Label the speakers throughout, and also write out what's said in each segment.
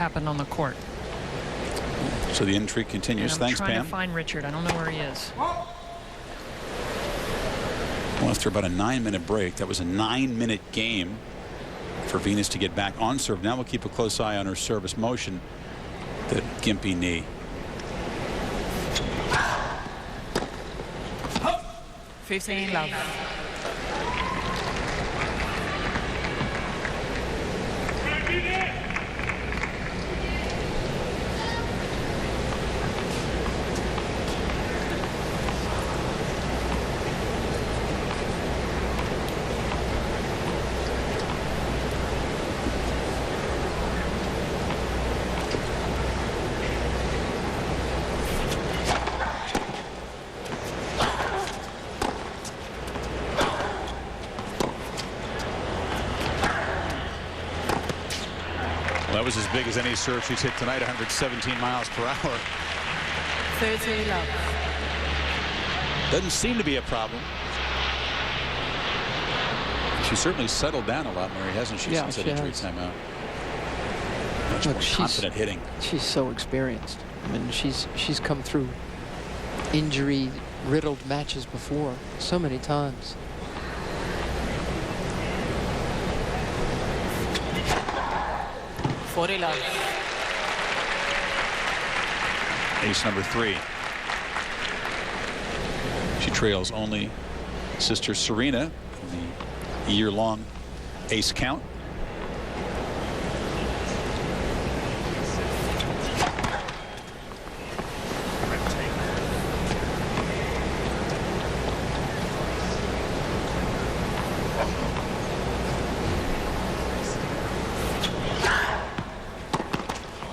Speaker 1: happened on the court.
Speaker 2: So the intrigue continues. Thanks, Pam.
Speaker 1: I'm trying to find Richard. I don't know where he is.
Speaker 2: Well, after about a 9-minute break, that was a 9-minute game for Venus to get back on serve. Now we'll keep a close eye on her service motion. The gimpy knee.
Speaker 1: 15 love.
Speaker 2: That was as big as any serve she's hit tonight, 117 miles per hour.
Speaker 1: 30 love.
Speaker 2: Doesn't seem to be a problem. She's certainly settled down a lot, Mary, hasn't she, since that injury timeout? Much more confident hitting.
Speaker 3: She's so experienced. I mean, she's come through injury-riddled matches before so many times.
Speaker 2: Ace number 3. She trails only sister Serena in the year-long ace count.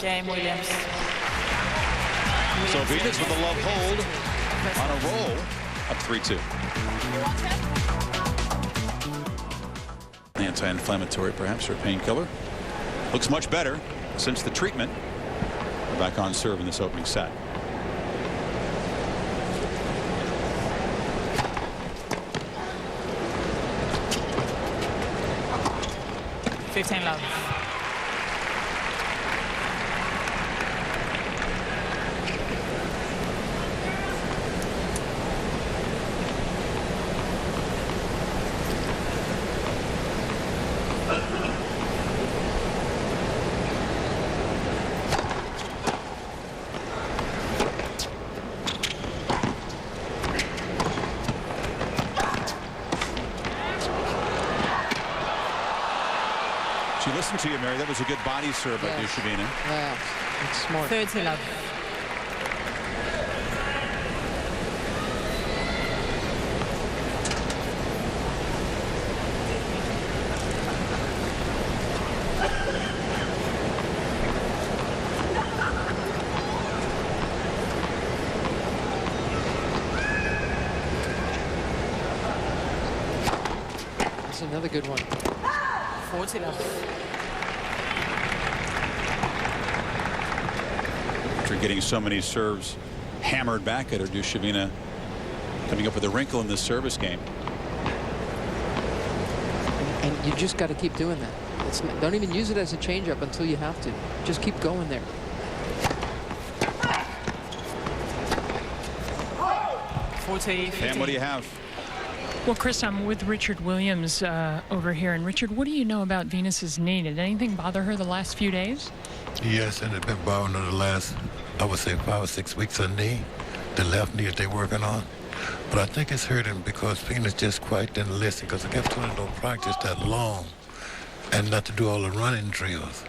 Speaker 1: Game Williams.
Speaker 2: So Venus with a love hold on a roll, up 3-2. Anti-inflammatory, perhaps, or painkiller. Looks much better since the treatment. We're back on serve in this opening set.
Speaker 1: $15 love.
Speaker 2: Listen to you, Mary. That was a good body serve by Dushavina.
Speaker 3: Yeah, it's smart.
Speaker 1: 30 love.
Speaker 3: That's another good one.
Speaker 1: 40 love.
Speaker 2: After getting so many serves hammered back at her, Dushavina coming up with a wrinkle in this service game.
Speaker 3: And you just got to keep doing that. Don't even use it as a changeup until you have to. Just keep going there.
Speaker 2: Pam, what do you have?
Speaker 1: Well, Chris, I'm with Richard Williams over here. And Richard, what do you know about Venus's knee? Did anything bother her the last few days?
Speaker 4: Yes, and it's been bothering her the last, I would say, 5 or 6 weeks. Her knee, the left knee that they're working on. But I think it's hurting because Venus just quite didn't listen, because I kept telling her don't practice that long and not to do all the running drills.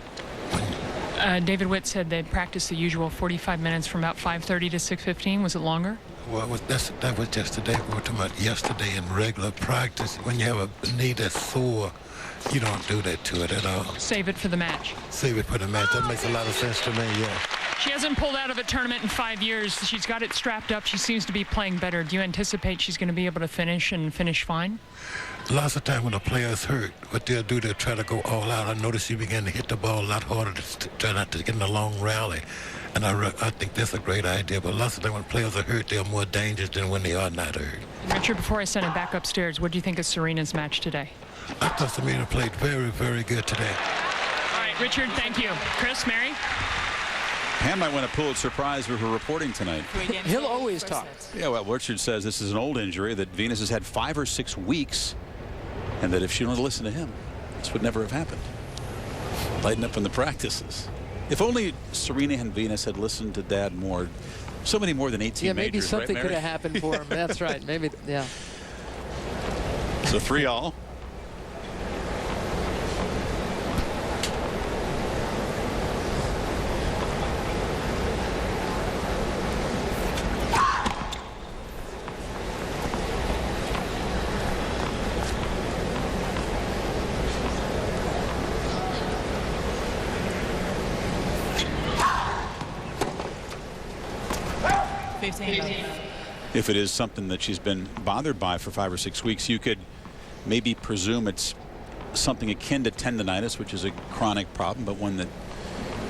Speaker 1: David Witt said they practiced the usual 45 minutes from about 5:30 to 6:15. Was it longer?
Speaker 4: Well, that was just today. We were talking about yesterday in regular practice. When you have a knee that's sore, you don't do that to it at all.
Speaker 1: Save it for the match.
Speaker 4: Save it for the match. That makes a lot of sense to me, yeah.
Speaker 1: She hasn't pulled out of a tournament in 5 years. She's got it strapped up. She seems to be playing better. Do you anticipate she's going to be able to finish and finish fine?
Speaker 4: Lots of time when a player's hurt, what they'll do, they'll try to go all out. I noticed she began to hit the ball a lot harder to try not to get in a long rally. And I think that's a great idea. But lots of times when players are hurt, they're more dangerous than when they are not hurt.
Speaker 1: Richard, before I send it back upstairs, what do you think of Serena's match today?
Speaker 4: I thought Serena played very, very good today.
Speaker 1: All right, Richard, thank you. Chris, Mary?
Speaker 2: Pam might win a Pulitzer Prize for her reporting tonight.
Speaker 3: He'll always talk.
Speaker 2: Yeah, well, Richard says this is an old injury, that Venus has had 5 or 6 weeks, and that if she wanted to listen to him, this would never have happened. Lighten up in the practices. If only Serena and Venus had listened to Dad more. So many more than 18
Speaker 3: Yeah, maybe
Speaker 2: majors,
Speaker 3: something
Speaker 2: right,
Speaker 3: could
Speaker 2: Mary?
Speaker 3: have happened for him. That's right. Maybe, yeah.
Speaker 2: So 3-all. If it is something that she's been bothered by for 5 or 6 weeks, you could maybe presume it's something akin to tendonitis, which is a chronic problem, but one that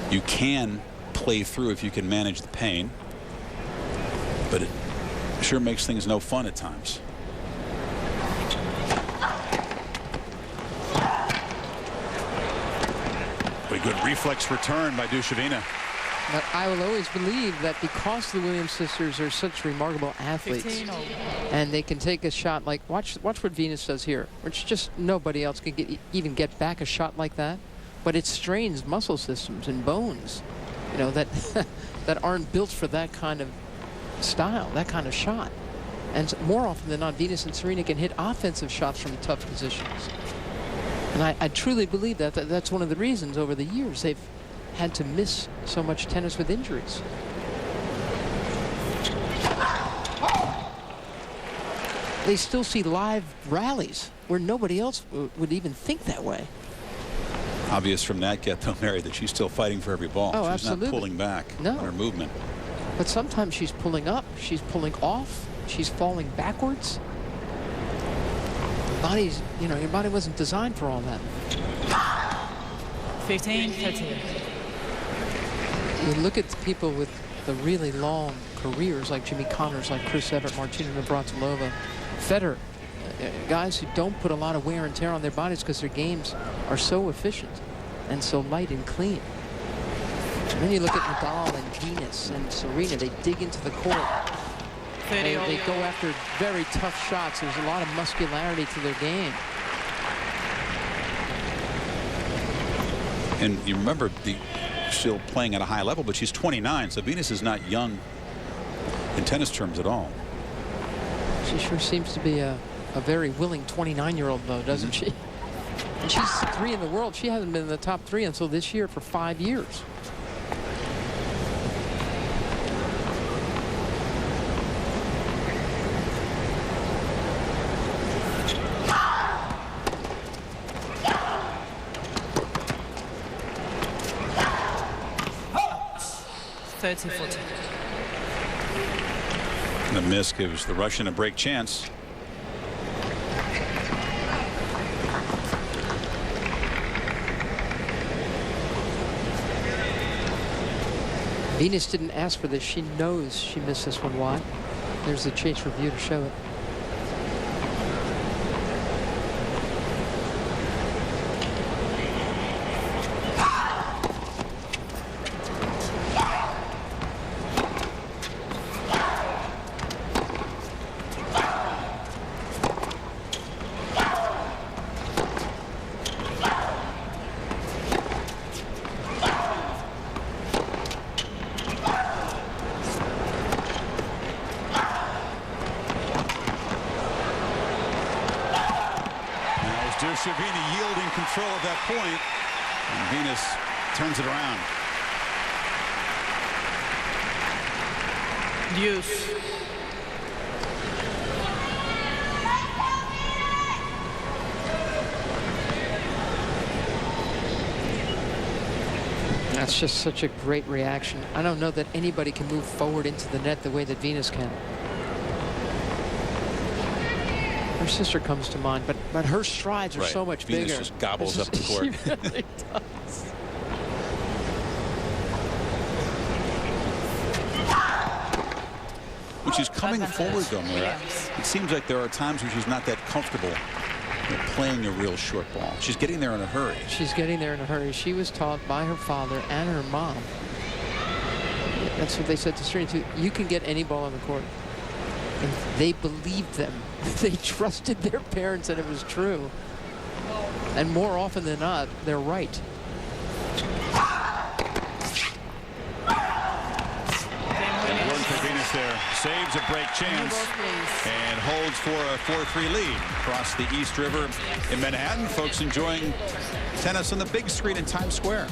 Speaker 2: you can play through if you can manage the pain. But it sure makes things no fun at times. A good reflex return by Dushevina.
Speaker 3: But I will always believe that because the Williams sisters are such remarkable athletes, and they can take a shot like, watch what Venus does here, which just nobody else can even get back a shot like that. But it strains muscle systems and bones, you know, that that aren't built for that kind of style, that kind of shot. And more often than not, Venus and Serena can hit offensive shots from tough positions. And I truly believe that's one of the reasons over the years they've had to miss so much tennis with injuries. They still see live rallies where nobody else would even think that way.
Speaker 2: Obvious from that get, though, Mary, that she's still fighting for every ball.
Speaker 3: Oh,
Speaker 2: she's
Speaker 3: absolutely.
Speaker 2: not pulling back
Speaker 3: No.
Speaker 2: on her movement.
Speaker 3: But sometimes she's pulling up, she's pulling off, she's falling backwards. Body's, you know, your body wasn't designed for all that.
Speaker 5: 15-13.
Speaker 3: You look at the people with the really long careers like Jimmy Connors, like Chris Evert, Martina Navratilova, Federer, guys who don't put a lot of wear and tear on their bodies because their games are so efficient and so light and clean. And then you look at Nadal and Venus and Serena, they dig into the court. They go after very tough shots. There's a lot of muscularity to their game.
Speaker 2: And you remember, still playing at a high level, but she's 29, so Venus is not young in tennis terms at all.
Speaker 3: She sure seems to be a very willing 29-year-old, though, doesn't she? And she's 3 in the world. She hasn't been in the top 3 until this year for 5 years.
Speaker 2: The miss gives the Russian a break chance.
Speaker 3: Venus didn't ask for this. She knows she missed this one wide. There's the chase review to show it.
Speaker 2: Dushevina yielding control at that point, and Venus turns it around.
Speaker 5: Deuce.
Speaker 3: That's just such a great reaction. I don't know that anybody can move forward into the net the way that Venus can. Her sister comes to mind, but her strides are so much
Speaker 2: Venus
Speaker 3: bigger.
Speaker 2: just gobbles up the court.
Speaker 3: She really does.
Speaker 2: When she's coming forward, though, Mira, it seems like there are times when she's not that comfortable playing a real short ball. She's getting there in a hurry.
Speaker 3: She's getting there in a hurry. She was taught by her father and her mom. That's what they said to Serena too. You can get any ball on the court. And they believed them. They trusted their parents that it was true. And more often than not, they're right.
Speaker 2: Important for Venus there. Saves a break chance and holds for a 4-3 lead across the East River in Manhattan. Folks enjoying tennis on the big screen in Times Square.